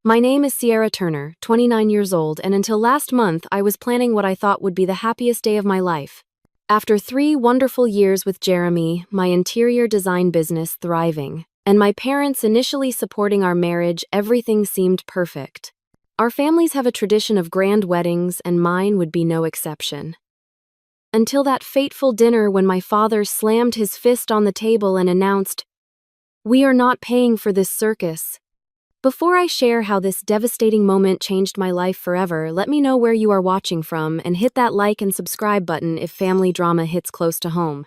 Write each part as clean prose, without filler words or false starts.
My name is Sierra Turner, 29 years old, and until last month I was planning what I thought would be the happiest day of my life. After 3 wonderful years with Jeremy, my interior design business thriving, and my parents initially supporting our marriage, everything seemed perfect. Our families have a tradition of grand weddings, and mine would be no exception. Until that fateful dinner when my father slammed his fist on the table and announced, "We are not paying for this circus." Before I share how this devastating moment changed my life forever, let me know where you are watching from and hit that like and subscribe button if family drama hits close to home.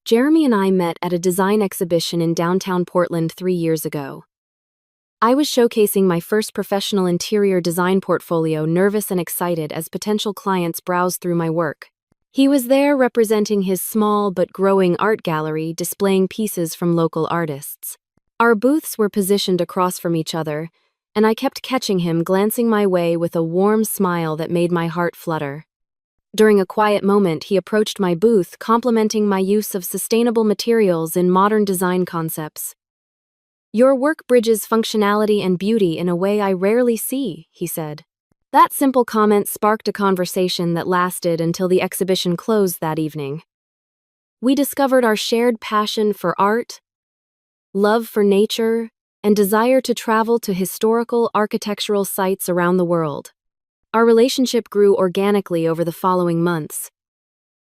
Jeremy and I met at a design exhibition in downtown Portland 3 years ago. I was showcasing my first professional interior design portfolio, nervous and excited as potential clients browsed through my work. He was there representing his small but growing art gallery, displaying pieces from local artists. Our booths were positioned across from each other, and I kept catching him glancing my way with a warm smile that made my heart flutter. During a quiet moment, he approached my booth, complimenting my use of sustainable materials in modern design concepts. "Your work bridges functionality and beauty in a way I rarely see," he said. That simple comment sparked a conversation that lasted until the exhibition closed that evening. We discovered our shared passion for art, love for nature, and desire to travel to historical architectural sites around the world. Our relationship grew organically over the following months.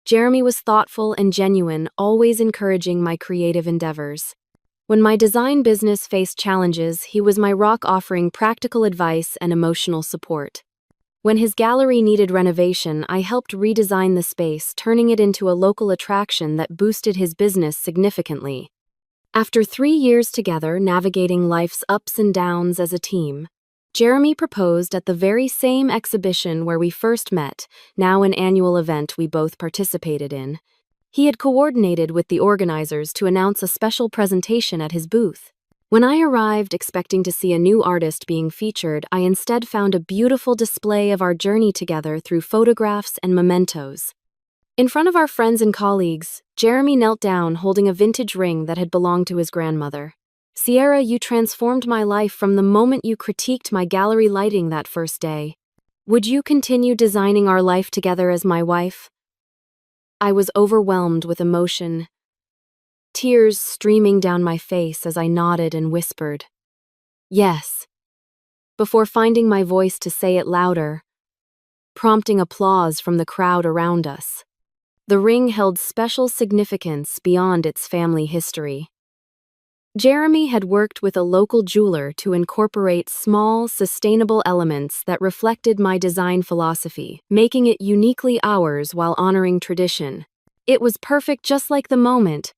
Jeremy was thoughtful and genuine, always encouraging my creative endeavors. When my design business faced challenges, he was my rock, offering practical advice and emotional support. When his gallery needed renovation, I helped redesign the space, turning it into a local attraction that boosted his business significantly. After 3 years together, navigating life's ups and downs as a team, Jeremy proposed at the very same exhibition where we first met, now an annual event we both participated in. He had coordinated with the organizers to announce a special presentation at his booth. When I arrived expecting to see a new artist being featured, I instead found a beautiful display of our journey together through photographs and mementos. In front of our friends and colleagues, Jeremy knelt down holding a vintage ring that had belonged to his grandmother. "Sierra, you transformed my life from the moment you critiqued my gallery lighting that first day. Would you continue designing our life together as my wife?" I was overwhelmed with emotion, tears streaming down my face as I nodded and whispered, "Yes," before finding my voice to say it louder, prompting applause from the crowd around us. The ring held special significance beyond its family history. Jeremy had worked with a local jeweler to incorporate small, sustainable elements that reflected my design philosophy, making it uniquely ours while honoring tradition. It was perfect, just like the moment.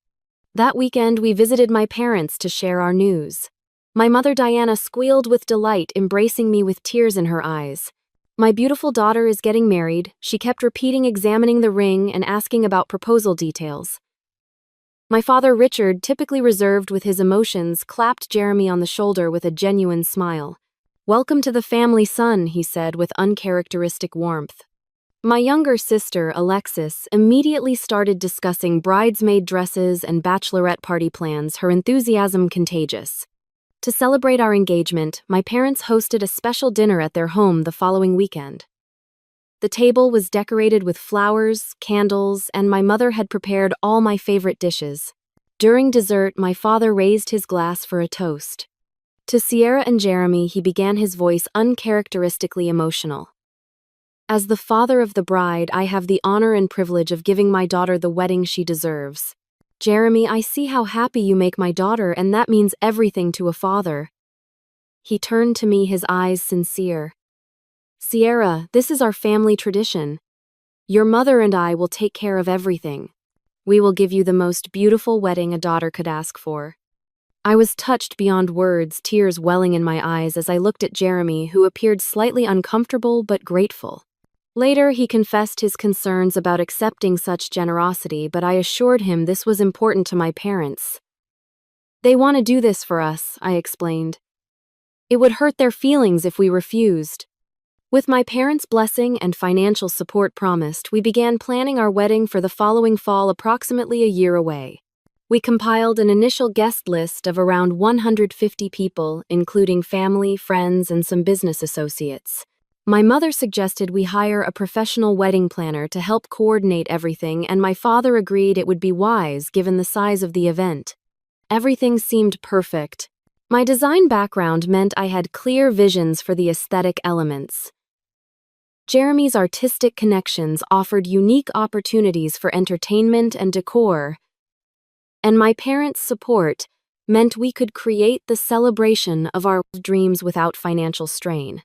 That weekend, we visited my parents to share our news. My mother Diana squealed with delight, embracing me with tears in her eyes. "My beautiful daughter is getting married," she kept repeating, examining the ring and asking about proposal details. My father Richard, typically reserved with his emotions, clapped Jeremy on the shoulder with a genuine smile. "Welcome to the family, son," he said with uncharacteristic warmth. My younger sister, Alexis, immediately started discussing bridesmaid dresses and bachelorette party plans, her enthusiasm contagious. To celebrate our engagement, my parents hosted a special dinner at their home the following weekend. The table was decorated with flowers, candles, and my mother had prepared all my favorite dishes. During dessert, my father raised his glass for a toast. To Sierra and Jeremy, he began his voice uncharacteristically emotional. "As the father of the bride, I have the honor and privilege of giving my daughter the wedding she deserves. Jeremy, I see how happy you make my daughter, and that means everything to a father." He turned to me, his eyes sincere. "Sierra, this is our family tradition. Your mother and I will take care of everything. We will give you the most beautiful wedding a daughter could ask for." I was touched beyond words, tears welling in my eyes as I looked at Jeremy, who appeared slightly uncomfortable but grateful. Later, he confessed his concerns about accepting such generosity, but I assured him this was important to my parents. "They want to do this for us," I explained. "It would hurt their feelings if we refused." With my parents' blessing and financial support promised, we began planning our wedding for the following fall, approximately a year away. We compiled an initial guest list of around 150 people, including family, friends, and some business associates. My mother suggested we hire a professional wedding planner to help coordinate everything, and my father agreed it would be wise given the size of the event. Everything seemed perfect. My design background meant I had clear visions for the aesthetic elements. Jeremy's artistic connections offered unique opportunities for entertainment and decor, and my parents' support meant we could create the celebration of our dreams without financial strain.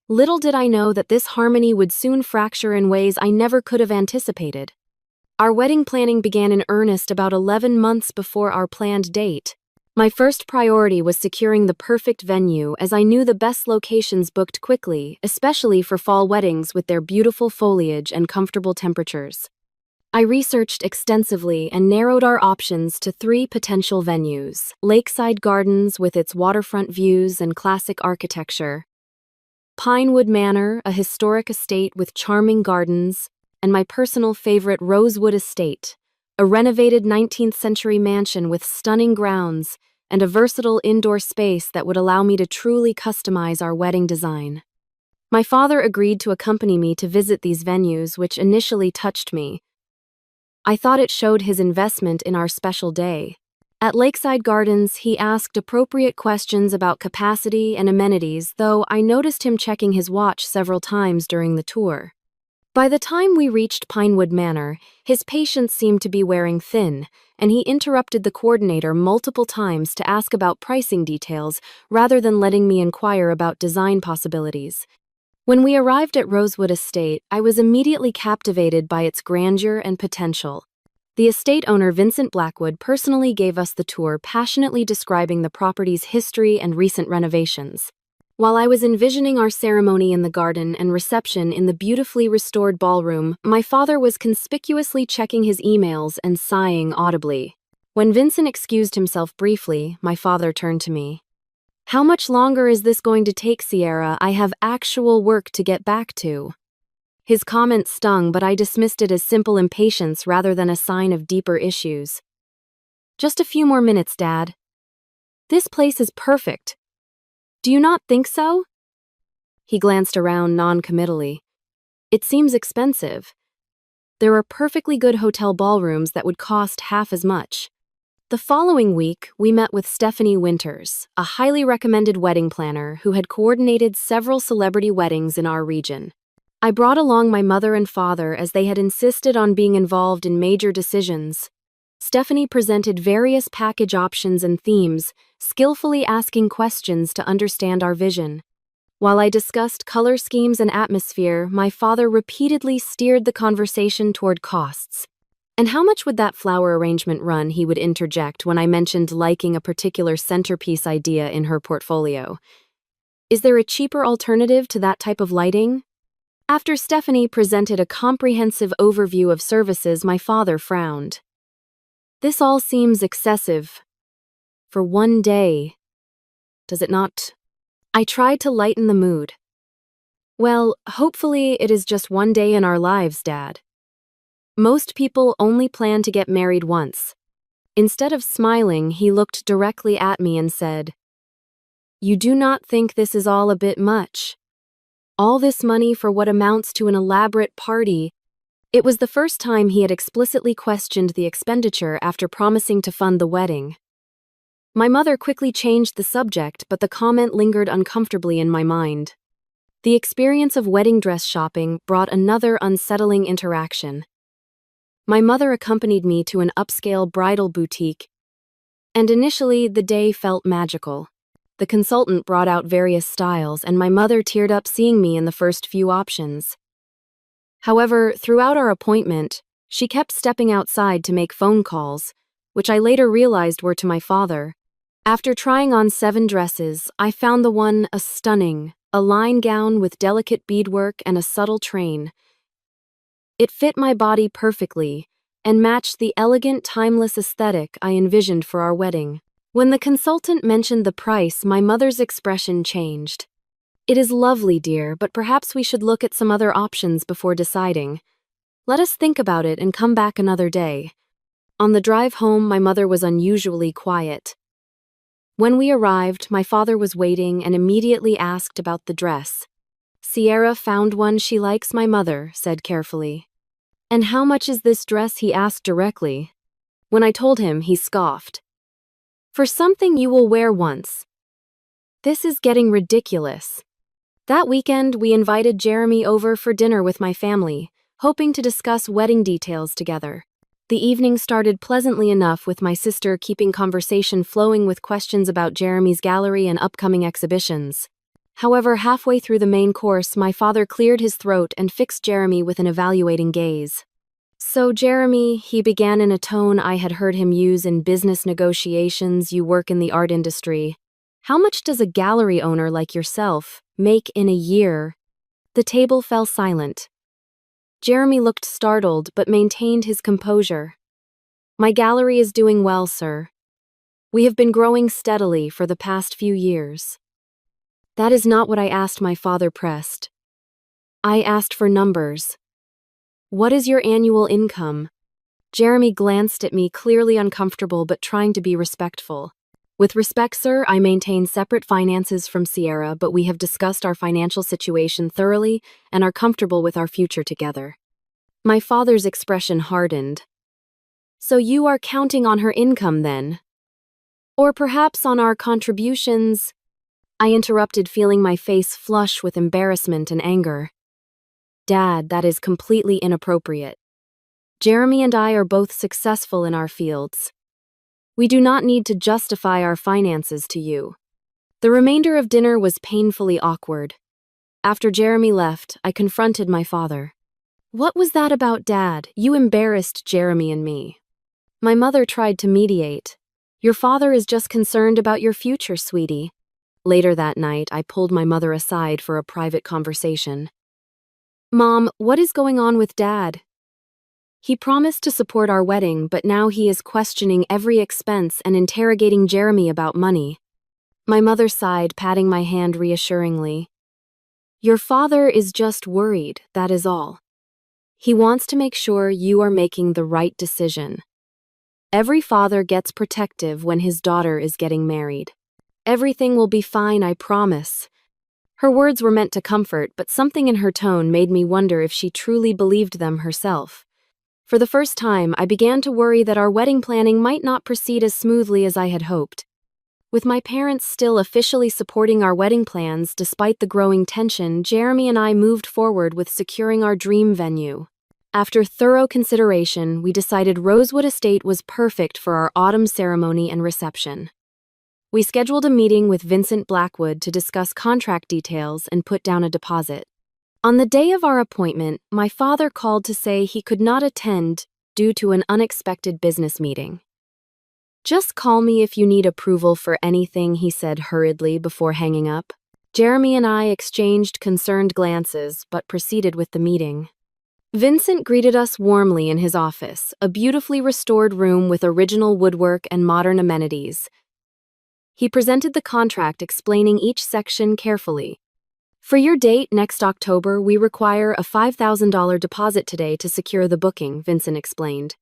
Little did I know that this harmony would soon fracture in ways I never could have anticipated. Our wedding planning began in earnest about 11 months before our planned date. My first priority was securing the perfect venue, as I knew the best locations booked quickly, especially for fall weddings with their beautiful foliage and comfortable temperatures. I researched extensively and narrowed our options to 3 potential venues: Lakeside Gardens with its waterfront views and classic architecture, Pinewood Manor, a historic estate with charming gardens, and my personal favorite Rosewood Estate, a renovated 19th century mansion with stunning grounds and a versatile indoor space that would allow me to truly customize our wedding design. My father agreed to accompany me to visit these venues, which initially touched me. I thought it showed his investment in our special day. At Lakeside Gardens, he asked appropriate questions about capacity and amenities, though I noticed him checking his watch several times during the tour. By the time we reached Pinewood Manor, his patience seemed to be wearing thin, and he interrupted the coordinator multiple times to ask about pricing details rather than letting me inquire about design possibilities. When we arrived at Rosewood Estate, I was immediately captivated by its grandeur and potential. The estate owner, Vincent Blackwood, personally gave us the tour, passionately describing the property's history and recent renovations. While I was envisioning our ceremony in the garden and reception in the beautifully restored ballroom, my father was conspicuously checking his emails and sighing audibly. When Vincent excused himself briefly, my father turned to me. "How much longer is this going to take, Sierra? I have actual work to get back to." His comment stung, but I dismissed it as simple impatience rather than a sign of deeper issues. "Just a few more minutes, Dad. This place is perfect. Do you not think so?" He glanced around non-committally. "It seems expensive. There are perfectly good hotel ballrooms that would cost half as much." The following week, we met with Stephanie Winters, a highly recommended wedding planner who had coordinated several celebrity weddings in our region. I brought along my mother and father as they had insisted on being involved in major decisions. Stephanie presented various package options and themes, skillfully asking questions to understand our vision. While I discussed color schemes and atmosphere, my father repeatedly steered the conversation toward costs. "And how much would that flower arrangement run?" he would interject when I mentioned liking a particular centerpiece idea in her portfolio. "Is there a cheaper alternative to that type of lighting?" After Stephanie presented a comprehensive overview of services, my father frowned. "This all seems excessive. For one day, does it not?" I tried to lighten the mood. "Well, hopefully it is just one day in our lives, Dad. Most people only plan to get married once." Instead of smiling, he looked directly at me and said, "You do not think this is all a bit much? All this money for what amounts to an elaborate party?" It was the first time he had explicitly questioned the expenditure after promising to fund the wedding. My mother quickly changed the subject, but the comment lingered uncomfortably in my mind. The experience of wedding dress shopping brought another unsettling interaction. My mother accompanied me to an upscale bridal boutique, and initially the day felt magical. The consultant brought out various styles, and my mother teared up seeing me in the first few options. However, throughout our appointment, she kept stepping outside to make phone calls, which I later realized were to my father. After trying on 7 dresses, I found the one a line gown with delicate beadwork and a subtle train. It fit my body perfectly and matched the elegant, timeless aesthetic I envisioned for our wedding. When the consultant mentioned the price, my mother's expression changed. "It is lovely, dear, but perhaps we should look at some other options before deciding. Let us think about it and come back another day." On the drive home, my mother was unusually quiet. When we arrived, my father was waiting and immediately asked about the dress. "Sierra found one she likes," my mother said carefully. "And how much is this dress?" he asked directly. When I told him, he scoffed. "For something you will wear once." This is getting ridiculous. That weekend, we invited Jeremy over for dinner with my family, hoping to discuss wedding details together. The evening started pleasantly enough, with my sister keeping conversation flowing with questions about Jeremy's gallery and upcoming exhibitions. However, halfway through the main course, my father cleared his throat and fixed Jeremy with an evaluating gaze. "So, Jeremy," he began in a tone I had heard him use in business negotiations, "you work in the art industry. How much does a gallery owner like yourself make in a year?" The table fell silent. Jeremy looked startled but maintained his composure. "My gallery is doing well, sir. We have been growing steadily for the past few years." "That is not what I asked," my father pressed. "I asked for numbers. What is your annual income?" Jeremy glanced at me, clearly uncomfortable but trying to be respectful. "With respect, sir, I maintain separate finances from Sierra, but we have discussed our financial situation thoroughly and are comfortable with our future together." My father's expression hardened. "So you are counting on her income then? Or perhaps on our contributions?" I interrupted, feeling my face flush with embarrassment and anger. "Dad, that is completely inappropriate. Jeremy and I are both successful in our fields. We do not need to justify our finances to you." The remainder of dinner was painfully awkward. After Jeremy left, I confronted my father. "What was that about, Dad? You embarrassed Jeremy and me." My mother tried to mediate. "Your father is just concerned about your future, sweetie." Later that night, I pulled my mother aside for a private conversation. "Mom, what is going on with Dad? He promised to support our wedding, but now he is questioning every expense and interrogating Jeremy about money." My mother sighed, patting my hand reassuringly. "Your father is just worried, that is all. He wants to make sure you are making the right decision. Every father gets protective when his daughter is getting married. Everything will be fine, I promise." Her words were meant to comfort, but something in her tone made me wonder if she truly believed them herself. For the first time, I began to worry that our wedding planning might not proceed as smoothly as I had hoped. With my parents still officially supporting our wedding plans despite the growing tension, Jeremy and I moved forward with securing our dream venue. After thorough consideration, we decided Rosewood Estate was perfect for our autumn ceremony and reception. We scheduled a meeting with Vincent Blackwood to discuss contract details and put down a deposit. On the day of our appointment, my father called to say he could not attend due to an unexpected business meeting. "Just call me if you need approval for anything," he said hurriedly before hanging up. Jeremy and I exchanged concerned glances but proceeded with the meeting. Vincent greeted us warmly in his office, a beautifully restored room with original woodwork and modern amenities. He presented the contract, explaining each section carefully. "For your date next October, we require a $5,000 deposit today to secure the booking," Vincent explained.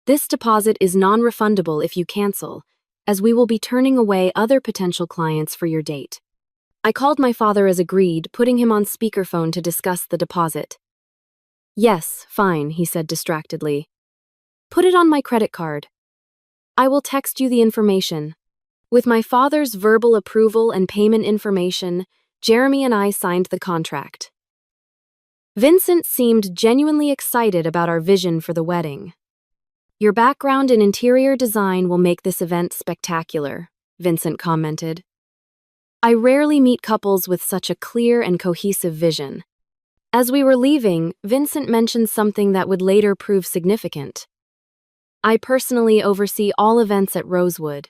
"This deposit is non-refundable if you cancel, as we will be turning away other potential clients for your date." I called my father as agreed, putting him on speakerphone to discuss the deposit. "Yes, fine," he said distractedly. "Put it on my credit card. I will text you the information." With my father's verbal approval and payment information, Jeremy and I signed the contract. Vincent seemed genuinely excited about our vision for the wedding. "Your background in interior design will make this event spectacular," Vincent commented. "I rarely meet couples with such a clear and cohesive vision." As we were leaving, Vincent mentioned something that would later prove significant. "I personally oversee all events at Rosewood.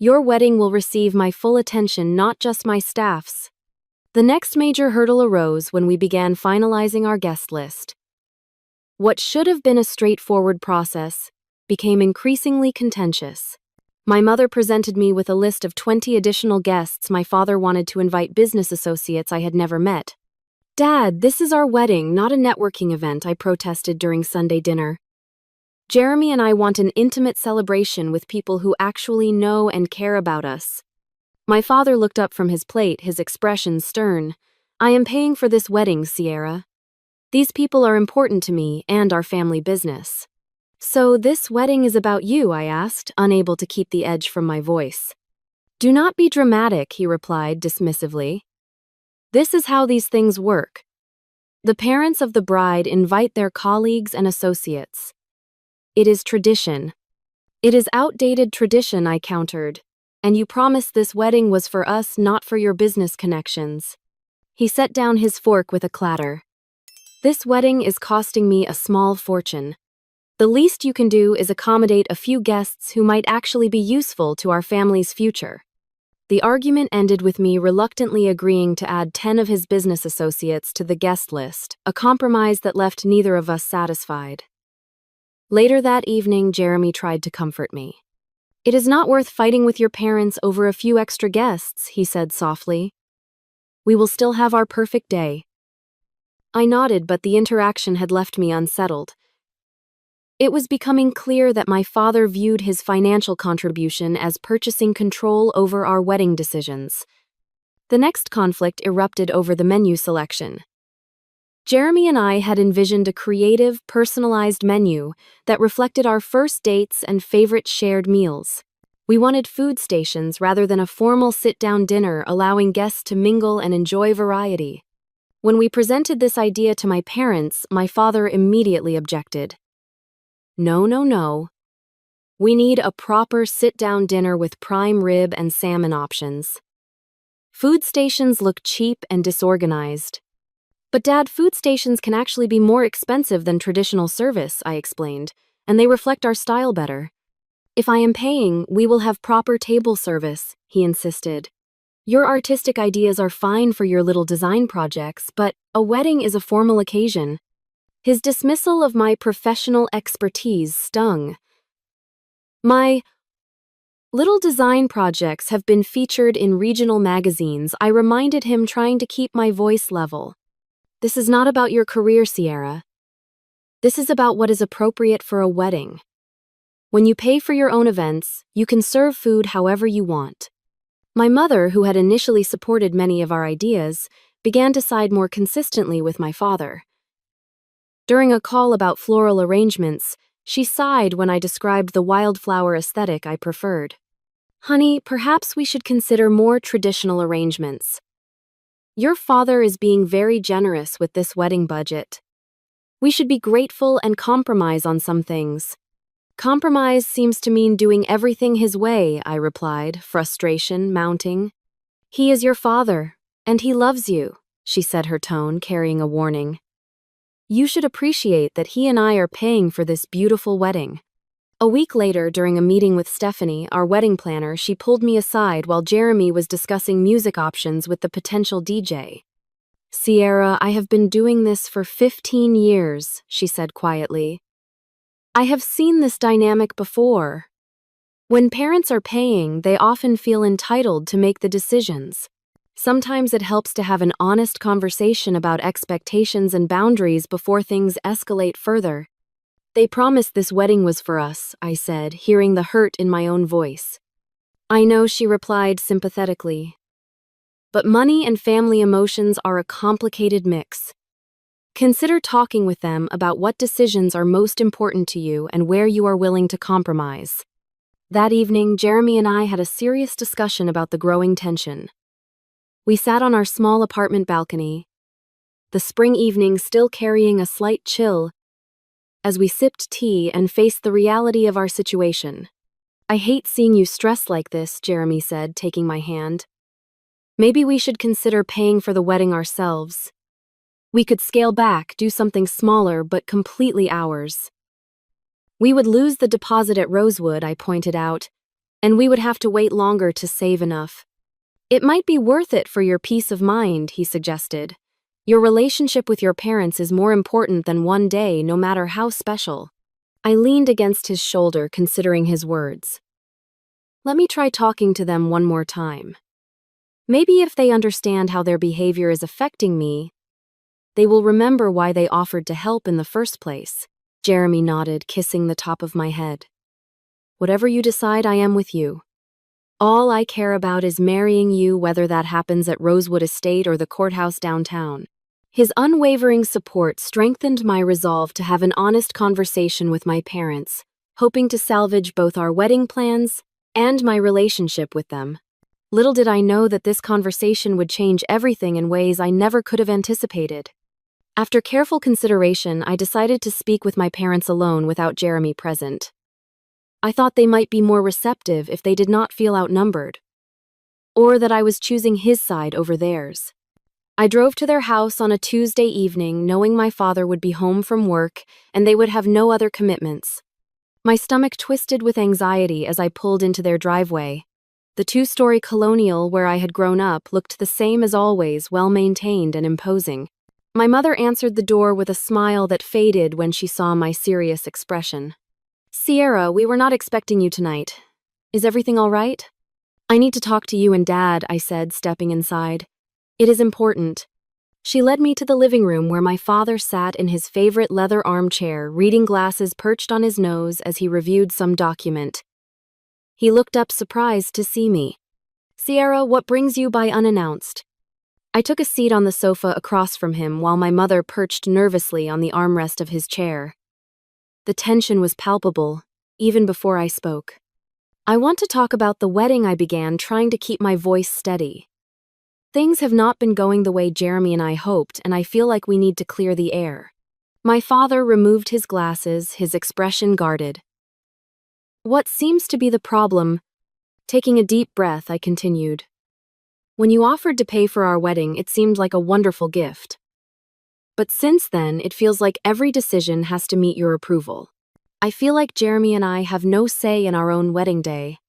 Your wedding will receive my full attention, not just my staff's." The next major hurdle arose when we began finalizing our guest list. What should have been a straightforward process became increasingly contentious. My mother presented me with a list of 20 additional guests my father wanted to invite, business associates I had never met. "Dad, this is our wedding, not a networking event," I protested during Sunday dinner. Jeremy and I want an intimate celebration with people who actually know and care about us. My father looked up from his plate, his expression stern. I am paying for this wedding, Sierra. These people are important to me and our family business. So this wedding is about you, I asked, unable to keep the edge from my voice. Do not be dramatic, he replied dismissively. This is how these things work. The parents of the bride invite their colleagues and associates. It is tradition. It is outdated tradition, I countered. And you promised this wedding was for us, not for your business connections. He set down his fork with a clatter. This wedding is costing me a small fortune. The least you can do is accommodate a few guests who might actually be useful to our family's future. The argument ended with me reluctantly agreeing to add 10 of his business associates to the guest list, a compromise that left neither of us satisfied. Later that evening, Jeremy tried to comfort me. It is not worth fighting with your parents over a few extra guests, he said softly. We will still have our perfect day. I nodded, but the interaction had left me unsettled. It was becoming clear that my father viewed his financial contribution as purchasing control over our wedding decisions. The next conflict erupted over the menu selection. Jeremy and I had envisioned a creative, personalized menu that reflected our first dates and favorite shared meals. We wanted food stations rather than a formal sit-down dinner, allowing guests to mingle and enjoy variety. When we presented this idea to my parents, my father immediately objected. No. We need a proper sit-down dinner with prime rib and salmon options. Food stations look cheap and disorganized. But Dad, food stations can actually be more expensive than traditional service, I explained, and they reflect our style better. If I am paying, we will have proper table service, he insisted. Your artistic ideas are fine for your little design projects, but a wedding is a formal occasion. His dismissal of my professional expertise stung. My little design projects have been featured in regional magazines, I reminded him, trying to keep my voice level. This is not about your career, Sierra. This is about what is appropriate for a wedding. When you pay for your own events, you can serve food however you want. My mother, who had initially supported many of our ideas, began to side more consistently with my father. During a call about floral arrangements, she sighed when I described the wildflower aesthetic I preferred. Honey, perhaps we should consider more traditional arrangements. Your father is being very generous with this wedding budget. We should be grateful and compromise on some things. Compromise seems to mean doing everything his way, I replied, frustration mounting. He is your father, and he loves you, she said, her tone carrying a warning. You should appreciate that he and I are paying for this beautiful wedding. A week later, during a meeting with Stephanie, our wedding planner, she pulled me aside while Jeremy was discussing music options with the potential DJ. Sierra, I have been doing this for 15 years, she said quietly. I have seen this dynamic before. When parents are paying, they often feel entitled to make the decisions. Sometimes it helps to have an honest conversation about expectations and boundaries before things escalate further. They promised this wedding was for us, I said, hearing the hurt in my own voice. I know, she replied sympathetically. But money and family emotions are a complicated mix. Consider talking with them about what decisions are most important to you and where you are willing to compromise. That evening, Jeremy and I had a serious discussion about the growing tension. We sat on our small apartment balcony, the spring evening still carrying a slight chill, as we sipped tea and faced the reality of our situation. I hate seeing you stressed like this, Jeremy said, taking my hand. Maybe we should consider paying for the wedding ourselves. We could scale back, do something smaller but completely ours. We would lose the deposit at Rosewood, I pointed out, and we would have to wait longer to save enough. It might be worth it for your peace of mind, he suggested. Your relationship with your parents is more important than one day, no matter how special. I leaned against his shoulder, considering his words. Let me try talking to them one more time. Maybe if they understand how their behavior is affecting me, they will remember why they offered to help in the first place. Jeremy nodded, kissing the top of my head. Whatever you decide, I am with you. All I care about is marrying you, whether that happens at Rosewood Estate or the courthouse downtown. His unwavering support strengthened my resolve to have an honest conversation with my parents, hoping to salvage both our wedding plans and my relationship with them. Little did I know that this conversation would change everything in ways I never could have anticipated. After careful consideration, I decided to speak with my parents alone without Jeremy present. I thought they might be more receptive if they did not feel outnumbered, or that I was choosing his side over theirs. I drove to their house on a Tuesday evening, knowing my father would be home from work and they would have no other commitments. My stomach twisted with anxiety as I pulled into their driveway. The two-story colonial where I had grown up looked the same as always, well-maintained and imposing. My mother answered the door with a smile that faded when she saw my serious expression. "Sierra, we were not expecting you tonight. Is everything all right?" "I need to talk to you and Dad," I said, stepping inside. "It is important." She led me to the living room where my father sat in his favorite leather armchair, reading glasses perched on his nose as he reviewed some document. He looked up surprised to see me. "Sierra, what brings you by unannounced?" I took a seat on the sofa across from him while my mother perched nervously on the armrest of his chair. The tension was palpable, even before I spoke. "I want to talk about the wedding," I began, trying to keep my voice steady. "Things have not been going the way Jeremy and I hoped, and I feel like we need to clear the air." My father removed his glasses, his expression guarded. "What seems to be the problem?" Taking a deep breath, I continued. "When you offered to pay for our wedding, it seemed like a wonderful gift. But since then, it feels like every decision has to meet your approval. I feel like Jeremy and I have no say in our own wedding day."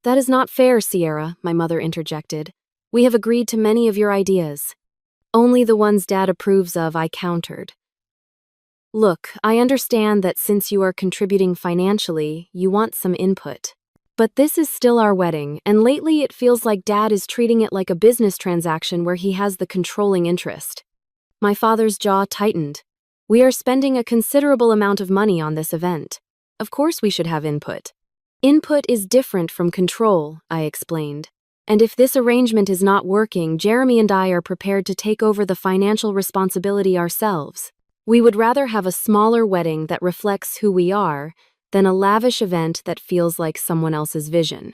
"That is not fair, Sierra," my mother interjected. "We have agreed to many of your ideas." "Only the ones Dad approves of," I countered. "Look, I understand that since you are contributing financially, you want some input. But this is still our wedding, and lately it feels like Dad is treating it like a business transaction where he has the controlling interest." My father's jaw tightened. "We are spending a considerable amount of money on this event. Of course we should have input." "Input is different from control," I explained. "And if this arrangement is not working, Jeremy and I are prepared to take over the financial responsibility ourselves. We would rather have a smaller wedding that reflects who we are than a lavish event that feels like someone else's vision."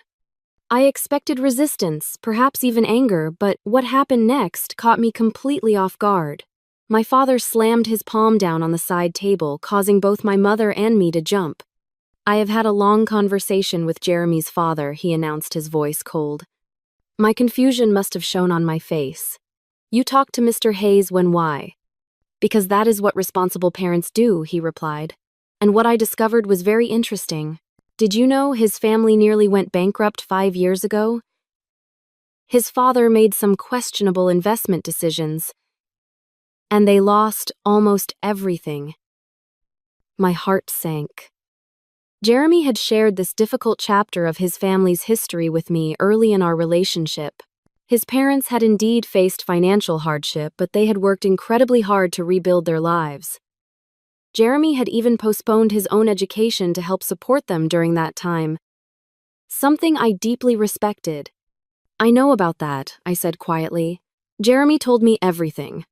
I expected resistance, perhaps even anger, but what happened next caught me completely off guard. My father slammed his palm down on the side table, causing both my mother and me to jump. "I have had a long conversation with Jeremy's father," he announced, his voice cold. My confusion must have shown on my face. "You talked to Mr. Hayes when why?" "Because that is what responsible parents do," he replied. "And what I discovered was very interesting. Did you know his family nearly went bankrupt 5 years ago? His father made some questionable investment decisions, and they lost almost everything." My heart sank. Jeremy had shared this difficult chapter of his family's history with me early in our relationship. His parents had indeed faced financial hardship, but they had worked incredibly hard to rebuild their lives. Jeremy had even postponed his own education to help support them during that time, something I deeply respected. "I know about that," I said quietly. "Jeremy told me everything."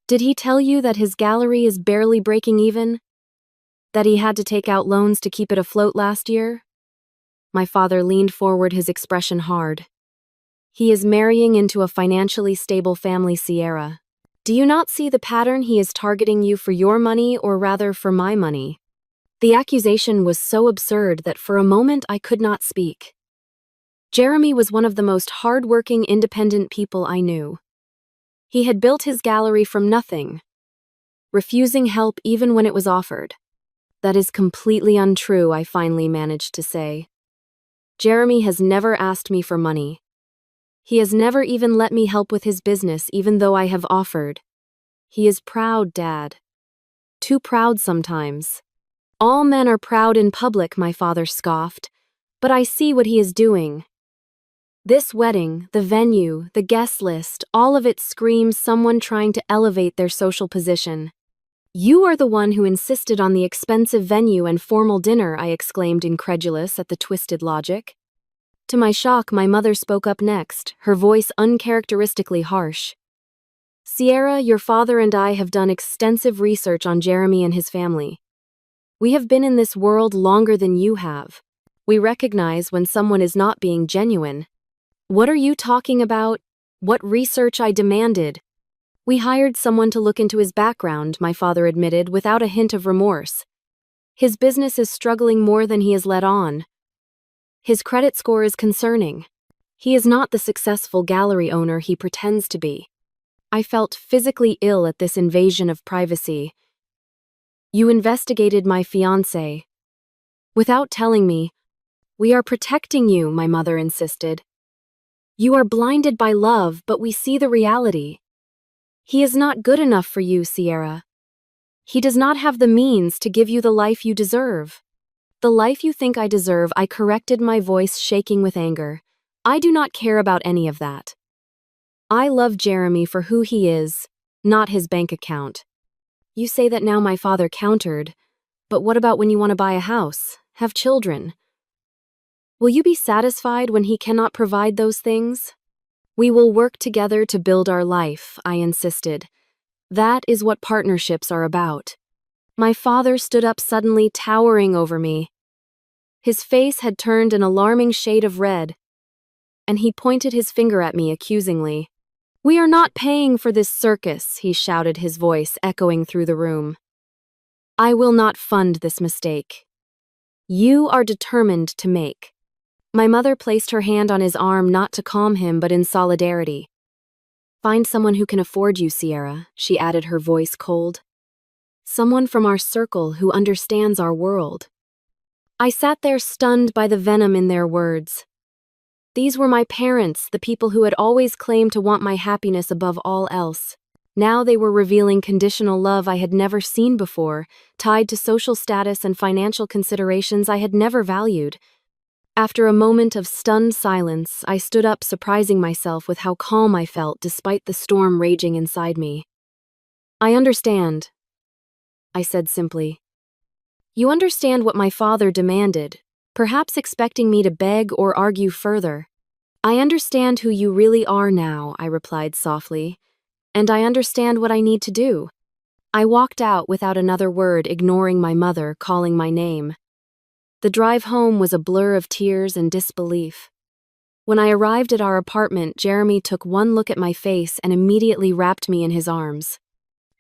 "Did he tell you that his gallery is barely breaking even? That he had to take out loans to keep it afloat last year?" My father leaned forward, his expression hard. "He is marrying into a financially stable family, Sierra. Do you not see the pattern? He is targeting you for your money, or rather for my money." The accusation was so absurd that for a moment I could not speak. Jeremy was one of the most hard-working, independent people I knew. He had built his gallery from nothing, refusing help even when it was offered. "That is completely untrue," I finally managed to say. "Jeremy has never asked me for money. He has never even let me help with his business, even though I have offered. He is proud, Dad. Too proud sometimes." "All men are proud in public," my father scoffed, "but I see what he is doing. This wedding, the venue, the guest list, all of it screams someone trying to elevate their social position. You are the one who insisted on the expensive venue and formal dinner, I exclaimed, incredulous at the twisted logic. To my shock, my mother spoke up next, her voice uncharacteristically harsh. Sierra, your father and I have done extensive research on Jeremy and his family. We have been in this world longer than you have. We recognize when someone is not being genuine. What are you talking about? What research? I demanded. We hired someone to look into his background, my father admitted, without a hint of remorse. His business is struggling more than he has let on. His credit score is concerning. He is not the successful gallery owner he pretends to be. I felt physically ill at this invasion of privacy. You investigated my fiancé. Without telling me. We are protecting you, my mother insisted. You are blinded by love, but we see the reality. He is not good enough for you, Sierra. He does not have the means to give you the life you deserve. The life you think I deserve, I corrected, my voice shaking with anger. I do not care about any of that. I love Jeremy for who he is, not his bank account. You say that now, my father countered, but what about when you want to buy a house, have children? Will you be satisfied when he cannot provide those things? We will work together to build our life, I insisted. That is what partnerships are about. My father stood up suddenly, towering over me. His face had turned an alarming shade of red, and he pointed his finger at me accusingly. We are not paying for this circus, he shouted, his voice echoing through the room. I will not fund this mistake. You are determined to make. My mother placed her hand on his arm, not to calm him, but in solidarity. Find someone who can afford you, Sierra, she added, her voice cold. Someone from our circle who understands our world. I sat there stunned by the venom in their words. These were my parents, the people who had always claimed to want my happiness above all else. Now they were revealing conditional love I had never seen before, tied to social status and financial considerations I had never valued. After a moment of stunned silence, I stood up, surprising myself with how calm I felt despite the storm raging inside me. I understand, I said simply. You understand what my father demanded, perhaps expecting me to beg or argue further. I understand who you really are now, I replied softly, and I understand what I need to do. I walked out without another word, ignoring my mother calling my name. The drive home was a blur of tears and disbelief. When I arrived at our apartment, Jeremy took one look at my face and immediately wrapped me in his arms.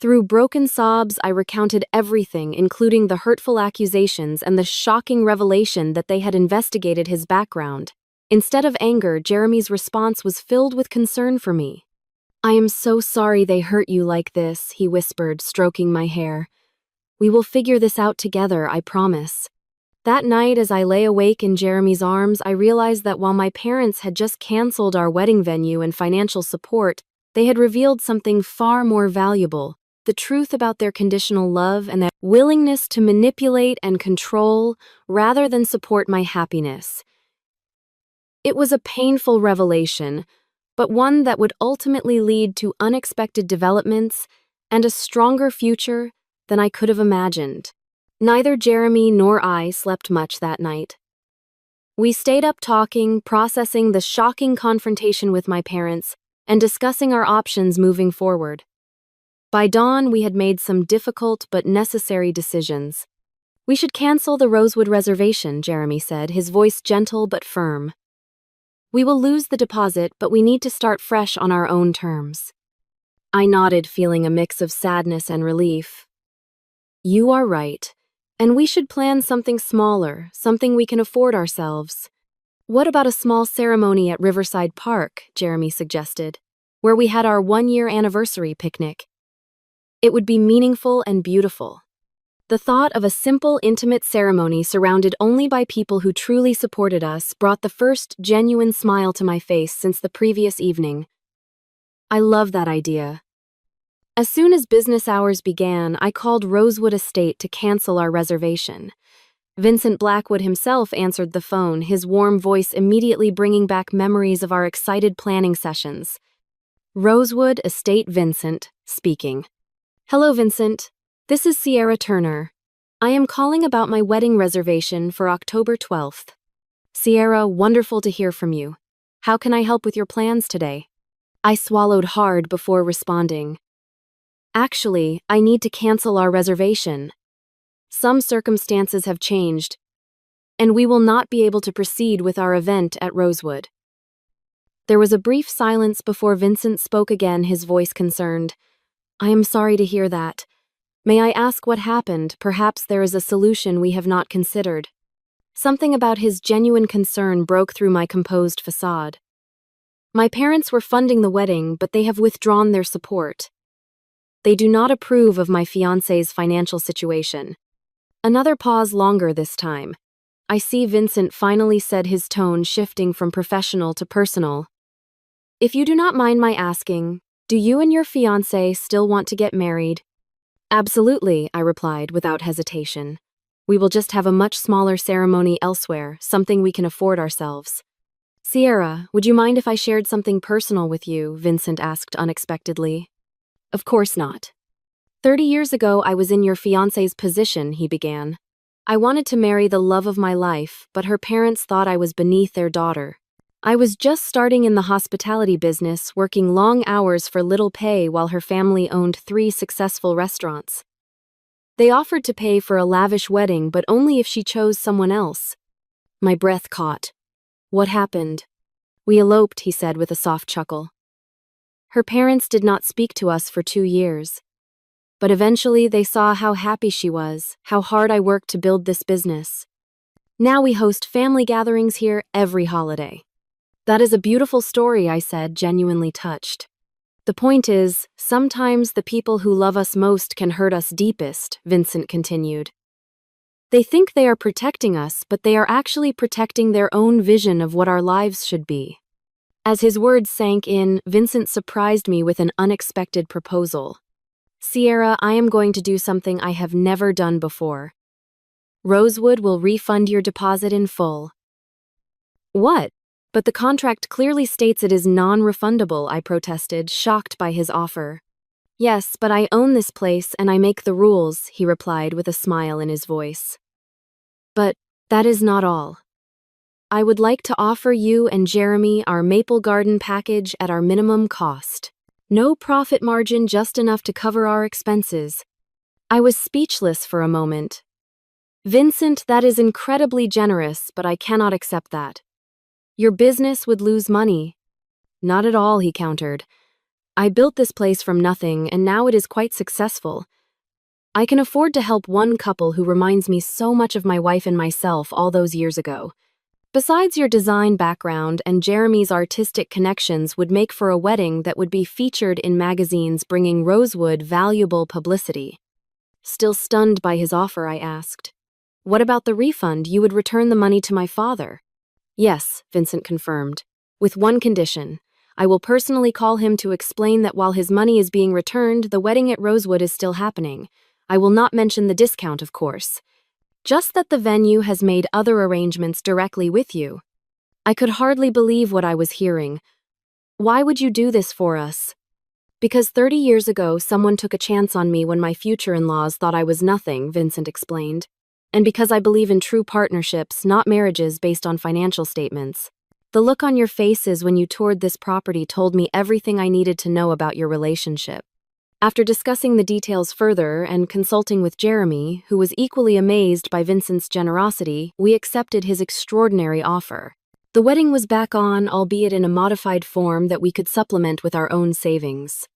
Through broken sobs, I recounted everything, including the hurtful accusations and the shocking revelation that they had investigated his background. Instead of anger, Jeremy's response was filled with concern for me. I am so sorry they hurt you like this, he whispered, stroking my hair. We will figure this out together, I promise. That night, as I lay awake in Jeremy's arms, I realized that while my parents had just canceled our wedding venue and financial support, they had revealed something far more valuable, the truth about their conditional love and their willingness to manipulate and control rather than support my happiness. It was a painful revelation, but one that would ultimately lead to unexpected developments and a stronger future than I could have imagined. Neither Jeremy nor I slept much that night. We stayed up talking, processing the shocking confrontation with my parents, and discussing our options moving forward. By dawn, we had made some difficult but necessary decisions. We should cancel the Rosewood reservation, Jeremy said, his voice gentle but firm. We will lose the deposit, but we need to start fresh on our own terms. I nodded, feeling a mix of sadness and relief. You are right. And we should plan something smaller, something we can afford ourselves. What about a small ceremony at Riverside Park, Jeremy suggested, where we had our 1-year anniversary picnic? It would be meaningful and beautiful. The thought of a simple, intimate ceremony surrounded only by people who truly supported us brought the first genuine smile to my face since the previous evening. I love that idea. As soon as business hours began, I called Rosewood Estate to cancel our reservation. Vincent Blackwood himself answered the phone, his warm voice immediately bringing back memories of our excited planning sessions. Rosewood Estate, Vincent, speaking. Hello, Vincent. This is Sierra Turner. I am calling about my wedding reservation for October 12th. Sierra, wonderful to hear from you. How can I help with your plans today? I swallowed hard before responding. Actually, I need to cancel our reservation. Some circumstances have changed, and we will not be able to proceed with our event at Rosewood. There was a brief silence before Vincent spoke again, his voice concerned. I am sorry to hear that. May I ask what happened? Perhaps there is a solution we have not considered. Something about his genuine concern broke through my composed facade. My parents were funding the wedding, but they have withdrawn their support. They do not approve of my fiancé's financial situation. Another pause, longer this time. I see Vincent finally said, his tone shifting from professional to personal. If you do not mind my asking, do you and your fiancé still want to get married? Absolutely, I replied without hesitation. We will just have a much smaller ceremony elsewhere, something we can afford ourselves. Sierra, would you mind if I shared something personal with you? Vincent asked unexpectedly. Of course not. 30 years ago, I was in your fiancé's position, he began. I wanted to marry the love of my life, but her parents thought I was beneath their daughter. I was just starting in the hospitality business, working long hours for little pay while her family owned 3 successful restaurants. They offered to pay for a lavish wedding, but only if she chose someone else. My breath caught. What happened? We eloped, he said with a soft chuckle. Her parents did not speak to us for 2 years. But eventually they saw how happy she was, how hard I worked to build this business. Now we host family gatherings here every holiday. That is a beautiful story, I said, genuinely touched. The point is, sometimes the people who love us most can hurt us deepest, Vincent continued. They think they are protecting us, but they are actually protecting their own vision of what our lives should be. As his words sank in, Vincent surprised me with an unexpected proposal. Sierra, I am going to do something I have never done before. Rosewood will refund your deposit in full. What? But the contract clearly states it is non-refundable, I protested, shocked by his offer. Yes, but I own this place and I make the rules, he replied with a smile in his voice. But that is not all. I would like to offer you and Jeremy our Maple Garden package at our minimum cost. No profit margin, just enough to cover our expenses. I was speechless for a moment. Vincent, that is incredibly generous, but I cannot accept that. Your business would lose money. Not at all, he countered. I built this place from nothing, and now it is quite successful. I can afford to help one couple who reminds me so much of my wife and myself all those years ago. Besides, your design background and Jeremy's artistic connections would make for a wedding that would be featured in magazines, bringing Rosewood valuable publicity. Still stunned by his offer, I asked, what about the refund? You would return the money to my father? Yes, Vincent confirmed, with one condition. I will personally call him to explain that while his money is being returned, the wedding at Rosewood is still happening. I will not mention the discount, of course. Just that the venue has made other arrangements directly with you. I could hardly believe what I was hearing. Why would you do this for us? Because 30 years ago, someone took a chance on me when my future in-laws thought I was nothing, Vincent explained. And because I believe in true partnerships, not marriages based on financial statements. The look on your faces when you toured this property told me everything I needed to know about your relationship. After discussing the details further and consulting with Jeremy, who was equally amazed by Vincent's generosity, we accepted his extraordinary offer. The wedding was back on, albeit in a modified form that we could supplement with our own savings.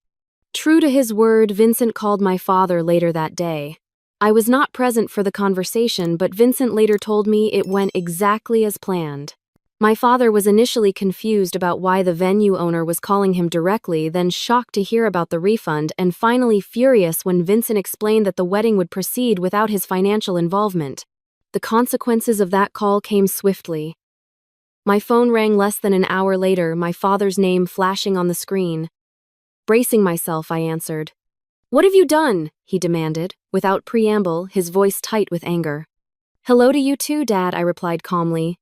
True to his word, Vincent called my father later that day. I was not present for the conversation, but Vincent later told me it went exactly as planned. My father was initially confused about why the venue owner was calling him directly, then shocked to hear about the refund, and finally furious when Vincent explained that the wedding would proceed without his financial involvement. The consequences of that call came swiftly. My phone rang less than an hour later, my father's name flashing on the screen. Bracing myself, I answered. What have you done? He demanded, without preamble, his voice tight with anger. Hello to you too, Dad, I replied calmly.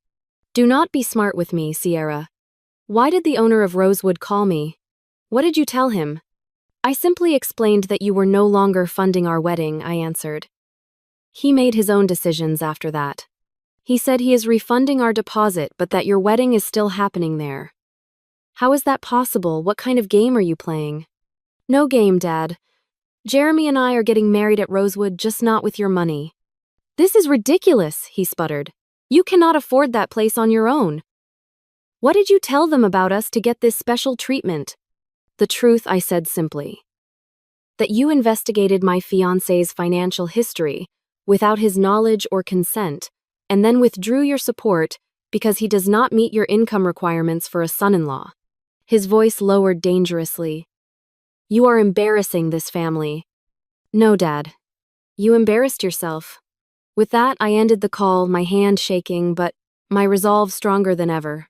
Do not be smart with me, Sierra. Why did the owner of Rosewood call me? What did you tell him? I simply explained that you were no longer funding our wedding, I answered. He made his own decisions after that. He said he is refunding our deposit, but that your wedding is still happening there. How is that possible? What kind of game are you playing? No game, Dad. Jeremy and I are getting married at Rosewood, just not with your money. This is ridiculous, he sputtered. You cannot afford that place on your own. What did you tell them about us to get this special treatment? The truth, I said simply. That you investigated my fiancé's financial history without his knowledge or consent, and then withdrew your support because he does not meet your income requirements for a son-in-law. His voice lowered dangerously. You are embarrassing this family. No, Dad. You embarrassed yourself. With that, I ended the call, my hand shaking, but my resolve stronger than ever.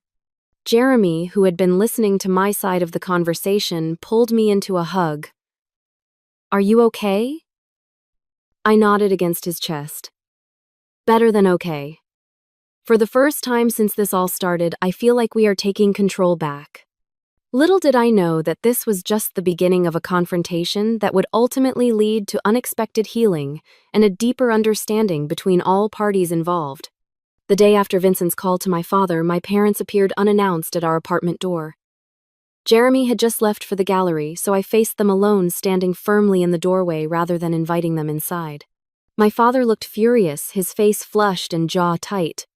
Jeremy, who had been listening to my side of the conversation, pulled me into a hug. Are you okay? I nodded against his chest. Better than okay. For the first time since this all started, I feel like we are taking control back. Little did I know that this was just the beginning of a confrontation that would ultimately lead to unexpected healing and a deeper understanding between all parties involved. The day after Vincent's call to my father, my parents appeared unannounced at our apartment door. Jeremy had just left for the gallery, so I faced them alone, standing firmly in the doorway rather than inviting them inside. My father looked furious, his face flushed and jaw tight.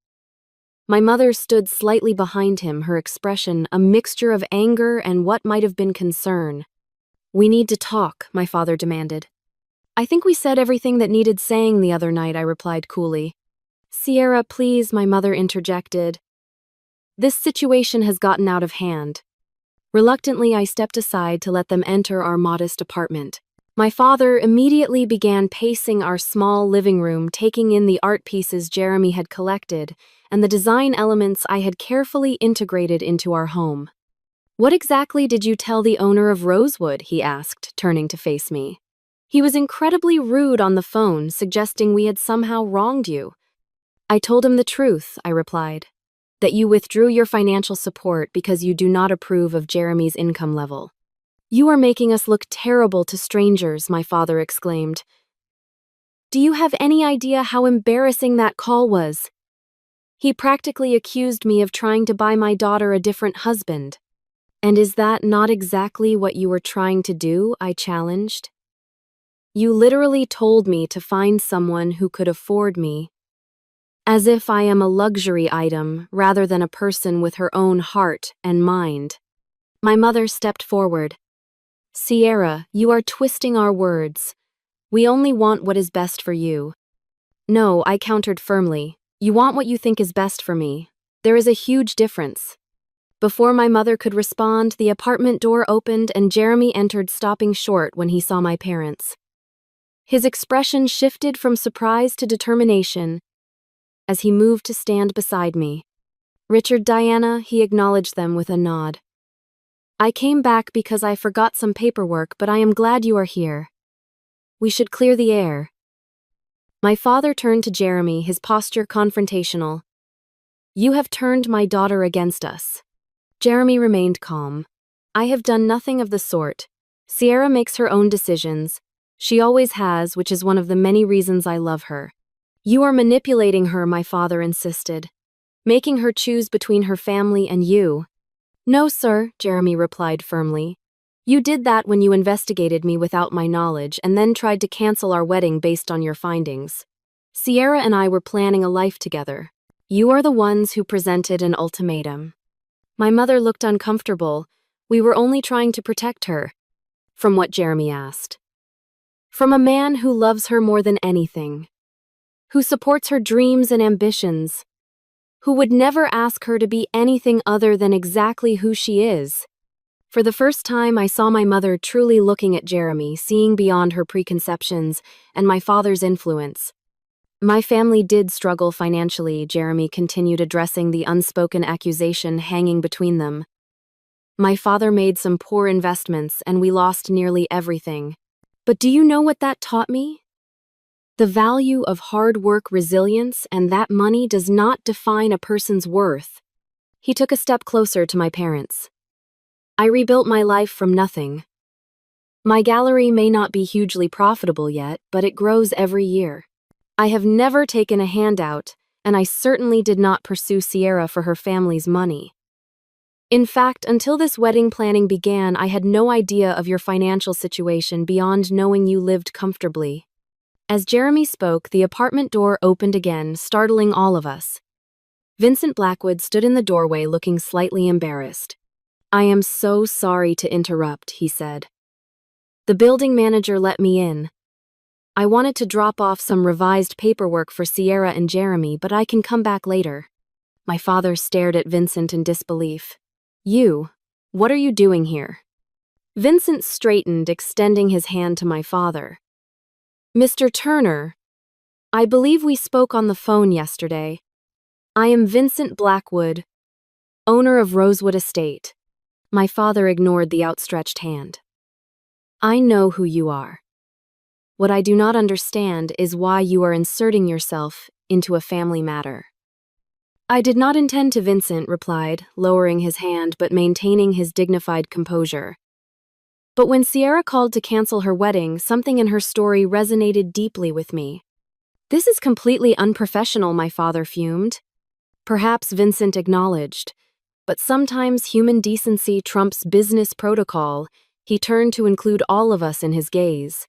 My mother stood slightly behind him, her expression a mixture of anger and what might have been concern. We need to talk, my father demanded. I think we said everything that needed saying the other night, I replied coolly. Sierra, please, my mother interjected. This situation has gotten out of hand. Reluctantly, I stepped aside to let them enter our modest apartment. My father immediately began pacing our small living room, taking in the art pieces Jeremy had collected and the design elements I had carefully integrated into our home. What exactly did you tell the owner of Rosewood? He asked, turning to face me. He was incredibly rude on the phone, suggesting we had somehow wronged you. I told him the truth, I replied. That you withdrew your financial support because you do not approve of Jeremy's income level. You are making us look terrible to strangers, my father exclaimed. Do you have any idea how embarrassing that call was? He practically accused me of trying to buy my daughter a different husband. And is that not exactly what you were trying to do? I challenged. You literally told me to find someone who could afford me. As if I am a luxury item rather than a person with her own heart and mind. My mother stepped forward. Sierra, you are twisting our words. We only want what is best for you. No, I countered firmly. You want what you think is best for me. There is a huge difference. Before my mother could respond, the apartment door opened and Jeremy entered, stopping short when he saw my parents. His expression shifted from surprise to determination as he moved to stand beside me. Richard, Diana, he acknowledged them with a nod. I came back because I forgot some paperwork, but I am glad you are here. We should clear the air. My father turned to Jeremy, his posture confrontational. You have turned my daughter against us. Jeremy remained calm. I have done nothing of the sort. Sierra makes her own decisions. She always has, which is one of the many reasons I love her. You are manipulating her, my father insisted, making her choose between her family and you. No, sir, Jeremy replied firmly. You did that when you investigated me without my knowledge and then tried to cancel our wedding based on your findings. Sierra and I were planning a life together. You are the ones who presented an ultimatum. My mother looked uncomfortable. We were only trying to protect her. From what Jeremy asked. From a man who loves her more than anything. Who supports her dreams and ambitions. Who would never ask her to be anything other than exactly who she is. For the first time, I saw my mother truly looking at Jeremy, seeing beyond her preconceptions and my father's influence. My family did struggle financially, Jeremy continued, addressing the unspoken accusation hanging between them. My father made some poor investments and we lost nearly everything. But do you know what that taught me? The value of hard work, resilience, and that money does not define a person's worth. He took a step closer to my parents. I rebuilt my life from nothing. My gallery may not be hugely profitable yet, but it grows every year. I have never taken a handout, and I certainly did not pursue Sierra for her family's money. In fact, until this wedding planning began, I had no idea of your financial situation beyond knowing you lived comfortably. As Jeremy spoke, the apartment door opened again, startling all of us. Vincent Blackwood stood in the doorway looking slightly embarrassed. "I am so sorry to interrupt," he said. "The building manager let me in. I wanted to drop off some revised paperwork for Sierra and Jeremy, but I can come back later." My father stared at Vincent in disbelief. What are you doing here?" Vincent straightened, extending his hand to my father. "Mr. Turner, I believe we spoke on the phone yesterday. I am Vincent Blackwood, owner of Rosewood Estate." My father ignored the outstretched hand. "I know who you are. What I do not understand is why you are inserting yourself into a family matter." "I did not intend to," Vincent replied, lowering his hand but maintaining his dignified composure. "But when Sierra called to cancel her wedding, something in her story resonated deeply with me." "This is completely unprofessional," my father fumed. Perhaps Vincent acknowledged, but sometimes human decency trumps business protocol. He turned to include all of us in his gaze.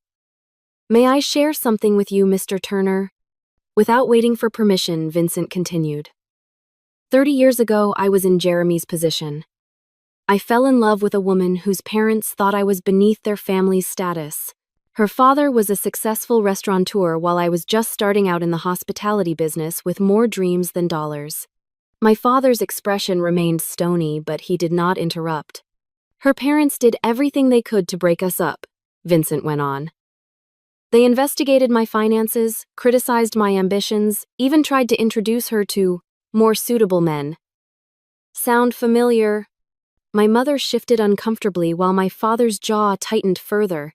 "May I share something with you, Mr. Turner?" Without waiting for permission, Vincent continued. 30 years ago, I was in Jeremy's position. I fell in love with a woman whose parents thought I was beneath their family's status. Her father was a successful restaurateur while I was just starting out in the hospitality business with more dreams than dollars. My father's expression remained stony, but he did not interrupt. "Her parents did everything they could to break us up," Vincent went on. "They investigated my finances, criticized my ambitions, even tried to introduce her to more suitable men." "Sound familiar?" My mother shifted uncomfortably while my father's jaw tightened further.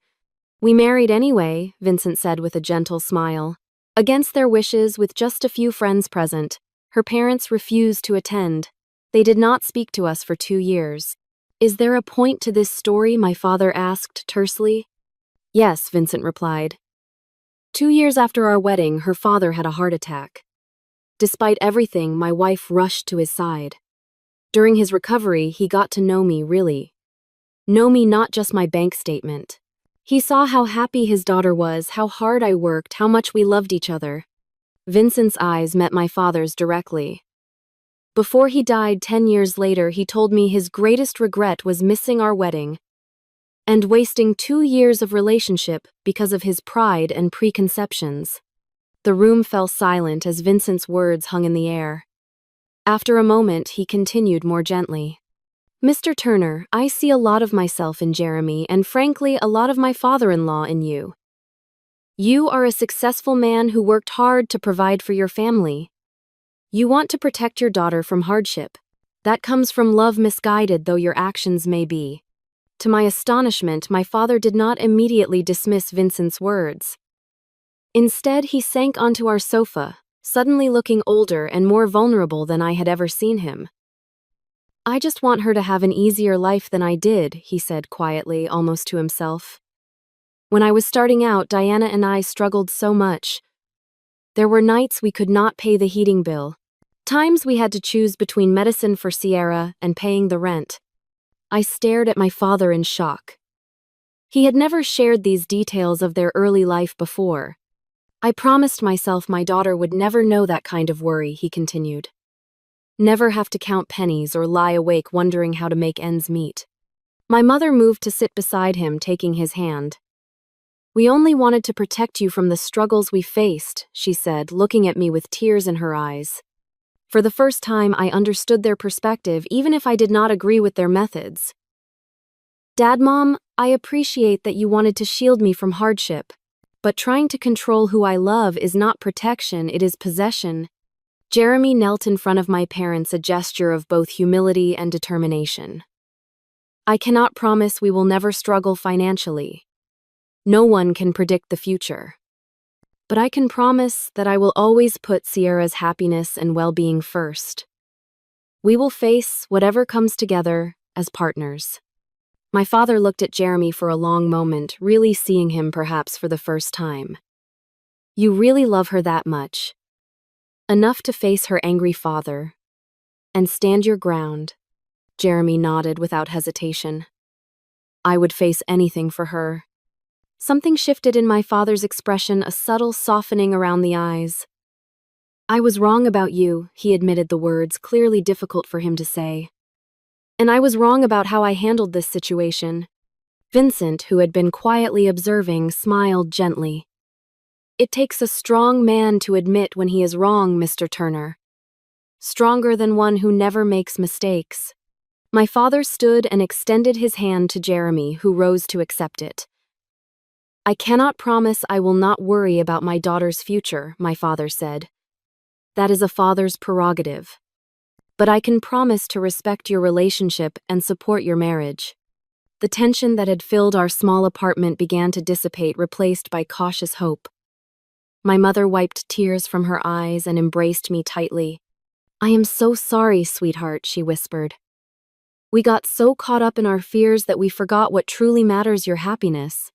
"We married anyway," Vincent said with a gentle smile. "Against their wishes, with just a few friends present. Her parents refused to attend. They did not speak to us for 2 years. "Is there a point to this story?" my father asked tersely. "Yes," Vincent replied. 2 years after our wedding, her father had a heart attack. Despite everything, my wife rushed to his side. During his recovery, he got to know me, really. Know me, not just my bank statement. He saw how happy his daughter was, how hard I worked, how much we loved each other. Vincent's eyes met my father's directly. Before he died 10 years later, he told me his greatest regret was missing our wedding and wasting 2 years of relationship because of his pride and preconceptions. The room fell silent as Vincent's words hung in the air. After a moment, he continued more gently. "Mr. Turner, I see a lot of myself in Jeremy, and frankly, a lot of my father-in-law in you. You are a successful man who worked hard to provide for your family. You want to protect your daughter from hardship. That comes from love, misguided though your actions may be." To my astonishment, my father did not immediately dismiss Vincent's words. Instead, he sank onto our sofa, suddenly looking older and more vulnerable than I had ever seen him. "I just want her to have an easier life than I did," he said quietly, almost to himself. "When I was starting out, Diana and I struggled so much. There were nights we could not pay the heating bill. Times we had to choose between medicine for Sierra and paying the rent." I stared at my father in shock. He had never shared these details of their early life before. "I promised myself my daughter would never know that kind of worry," he continued. "Never have to count pennies or lie awake wondering how to make ends meet." My mother moved to sit beside him, taking his hand. "We only wanted to protect you from the struggles we faced," she said, looking at me with tears in her eyes. For the first time, I understood their perspective, even if I did not agree with their methods. "Dad, Mom, I appreciate that you wanted to shield me from hardship. But trying to control who I love is not protection, it is possession." Jeremy knelt in front of my parents, a gesture of both humility and determination. "I cannot promise we will never struggle financially. No one can predict the future. But I can promise that I will always put Sierra's happiness and well-being first. We will face whatever comes together as partners." My father looked at Jeremy for a long moment, really seeing him perhaps for the first time. You really love her that much? Enough to face her angry father and stand your ground? Jeremy nodded without hesitation. I would face anything for her. Something shifted in my father's expression, a subtle softening around the eyes. I was wrong about you, he admitted, the words clearly difficult for him to say. And I was wrong about how I handled this situation. Vincent, who had been quietly observing, smiled gently. It takes a strong man to admit when he is wrong, Mr. Turner. Stronger than one who never makes mistakes. My father stood and extended his hand to Jeremy, who rose to accept it. I cannot promise I will not worry about my daughter's future, my father said. That is a father's prerogative. But I can promise to respect your relationship and support your marriage. The tension that had filled our small apartment began to dissipate, replaced by cautious hope. My mother wiped tears from her eyes and embraced me tightly. I am so sorry, sweetheart, she whispered. We got so caught up in our fears that we forgot what truly matters, your happiness.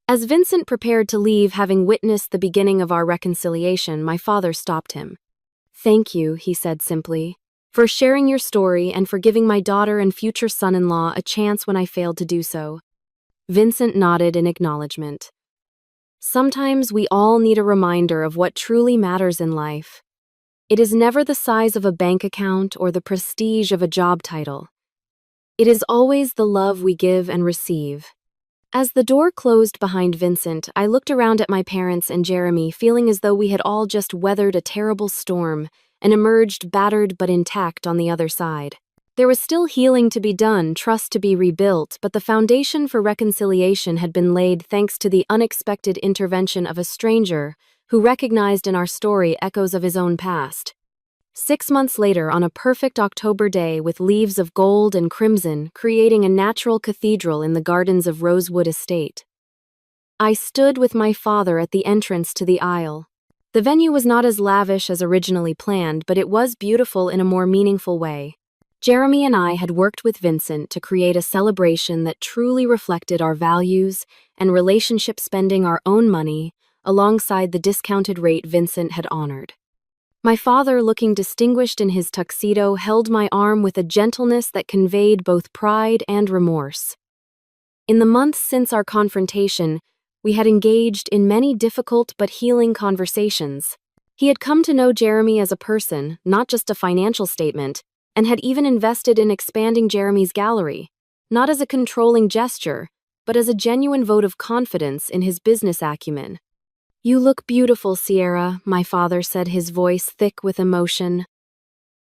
As Vincent prepared to leave, having witnessed the beginning of our reconciliation, my father stopped him. Thank you, he said simply, for sharing your story and for giving my daughter and future son-in-law a chance when I failed to do so. Vincent nodded in acknowledgement. Sometimes we all need a reminder of what truly matters in life. It is never the size of a bank account or the prestige of a job title. It is always the love we give and receive. As the door closed behind Vincent, I looked around at my parents and Jeremy, feeling as though we had all just weathered a terrible storm and emerged battered but intact on the other side. There was still healing to be done, trust to be rebuilt, but the foundation for reconciliation had been laid thanks to the unexpected intervention of a stranger who recognized in our story echoes of his own past. 6 months later, on a perfect October day with leaves of gold and crimson creating a natural cathedral in the gardens of Rosewood Estate, I stood with my father at the entrance to the aisle. The venue was not as lavish as originally planned, but it was beautiful in a more meaningful way. Jeremy and I had worked with Vincent to create a celebration that truly reflected our values and relationship, spending our own money alongside the discounted rate Vincent had honored. My father, looking distinguished in his tuxedo, held my arm with a gentleness that conveyed both pride and remorse. In the months since our confrontation, we had engaged in many difficult but healing conversations. He had come to know Jeremy as a person, not just a financial statement, and had even invested in expanding Jeremy's gallery, not as a controlling gesture, but as a genuine vote of confidence in his business acumen. You look beautiful, Sierra, my father said, his voice thick with emotion.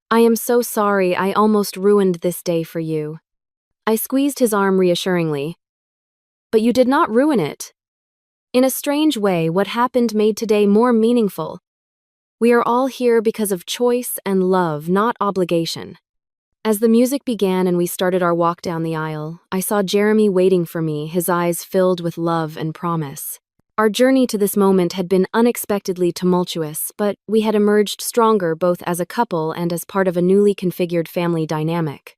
I am so sorry I almost ruined this day for you. I squeezed his arm reassuringly. But you did not ruin it. In a strange way, what happened made today more meaningful. We are all here because of choice and love, not obligation. As the music began and we started our walk down the aisle, I saw Jeremy waiting for me, his eyes filled with love and promise. Our journey to this moment had been unexpectedly tumultuous, but we had emerged stronger both as a couple and as part of a newly configured family dynamic.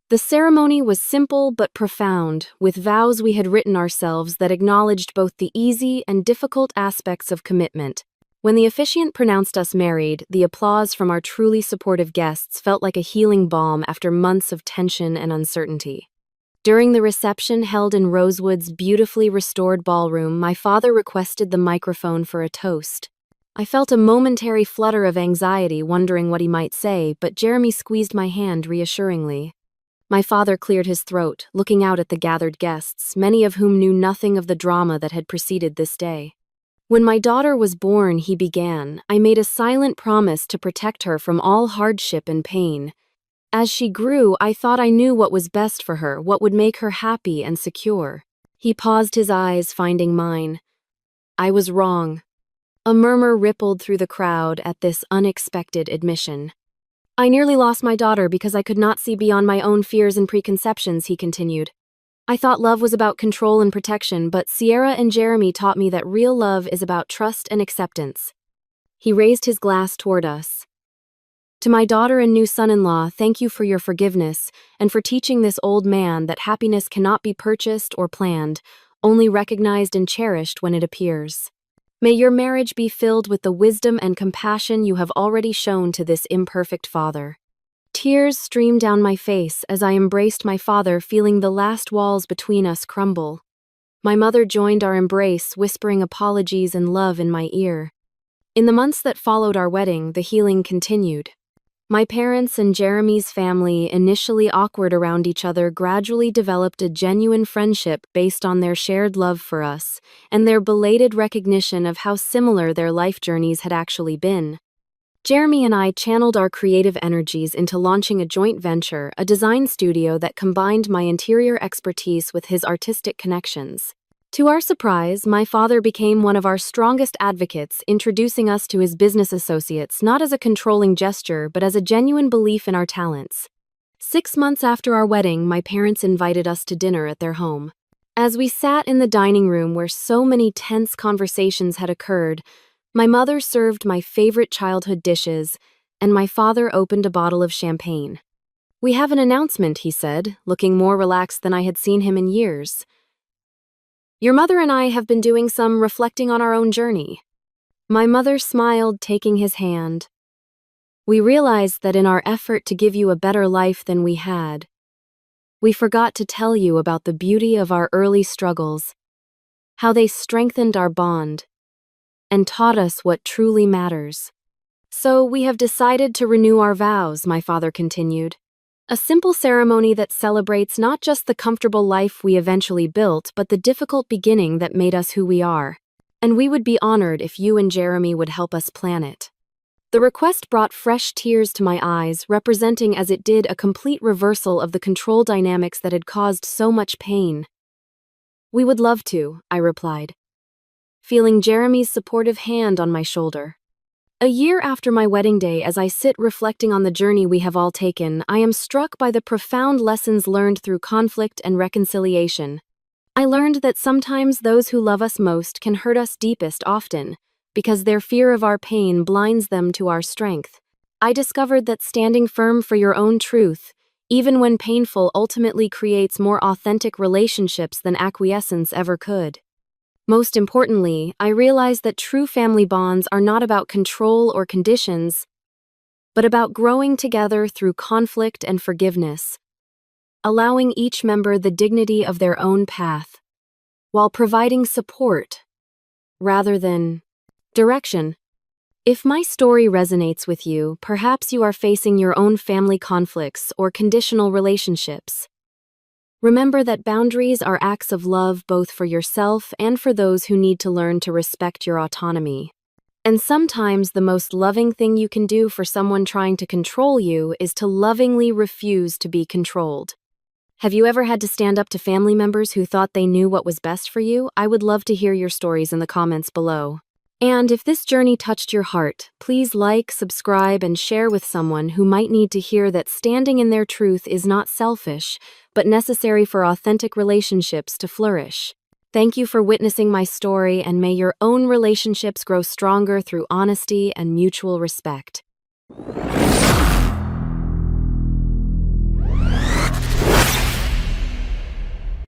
The ceremony was simple but profound, with vows we had written ourselves that acknowledged both the easy and difficult aspects of commitment. When the officiant pronounced us married, the applause from our truly supportive guests felt like a healing balm after months of tension and uncertainty. During the reception held in Rosewood's beautifully restored ballroom, my father requested the microphone for a toast. I felt a momentary flutter of anxiety, wondering what he might say, but Jeremy squeezed my hand reassuringly. My father cleared his throat, looking out at the gathered guests, many of whom knew nothing of the drama that had preceded this day. When my daughter was born, he began, I made a silent promise to protect her from all hardship and pain. As she grew, I thought I knew what was best for her, what would make her happy and secure. He paused, his eyes finding mine. I was wrong. A murmur rippled through the crowd at this unexpected admission. I nearly lost my daughter because I could not see beyond my own fears and preconceptions, he continued. I thought love was about control and protection, but Sierra and Jeremy taught me that real love is about trust and acceptance. He raised his glass toward us. To my daughter and new son-in-law, thank you for your forgiveness and for teaching this old man that happiness cannot be purchased or planned, only recognized and cherished when it appears. May your marriage be filled with the wisdom and compassion you have already shown to this imperfect father. Tears streamed down my face as I embraced my father, feeling the last walls between us crumble. My mother joined our embrace, whispering apologies and love in my ear. In the months that followed our wedding, the healing continued. My parents and Jeremy's family, initially awkward around each other, gradually developed a genuine friendship based on their shared love for us and their belated recognition of how similar their life journeys had actually been. Jeremy and I channeled our creative energies into launching a joint venture, a design studio that combined my interior expertise with his artistic connections. To our surprise, my father became one of our strongest advocates, introducing us to his business associates not as a controlling gesture but as a genuine belief in our talents. 6 months after our wedding, my parents invited us to dinner at their home. As we sat in the dining room where so many tense conversations had occurred, my mother served my favorite childhood dishes, and my father opened a bottle of champagne. "We have an announcement," he said, looking more relaxed than I had seen him in years. "Your mother and I have been doing some reflecting on our own journey." My mother smiled, taking his hand. "We realized that in our effort to give you a better life than we had, we forgot to tell you about the beauty of our early struggles, how they strengthened our bond, and taught us what truly matters. So we have decided to renew our vows," my father continued. "A simple ceremony that celebrates not just the comfortable life we eventually built, but the difficult beginning that made us who we are. And we would be honored if you and Jeremy would help us plan it." The request brought fresh tears to my eyes, representing as it did a complete reversal of the control dynamics that had caused so much pain. "We would love to," I replied, feeling Jeremy's supportive hand on my shoulder. A year after my wedding day, as I sit reflecting on the journey we have all taken, I am struck by the profound lessons learned through conflict and reconciliation. I learned that sometimes those who love us most can hurt us deepest often, because their fear of our pain blinds them to our strength. I discovered that standing firm for your own truth, even when painful, ultimately creates more authentic relationships than acquiescence ever could. Most importantly, I realized that true family bonds are not about control or conditions, but about growing together through conflict and forgiveness, allowing each member the dignity of their own path, while providing support rather than direction. If my story resonates with you, perhaps you are facing your own family conflicts or conditional relationships. Remember that boundaries are acts of love both for yourself and for those who need to learn to respect your autonomy. And sometimes the most loving thing you can do for someone trying to control you is to lovingly refuse to be controlled. Have you ever had to stand up to family members who thought they knew what was best for you? I would love to hear your stories in the comments below. And if this journey touched your heart, please like, subscribe, and share with someone who might need to hear that standing in their truth is not selfish, but necessary for authentic relationships to flourish. Thank you for witnessing my story, and may your own relationships grow stronger through honesty and mutual respect.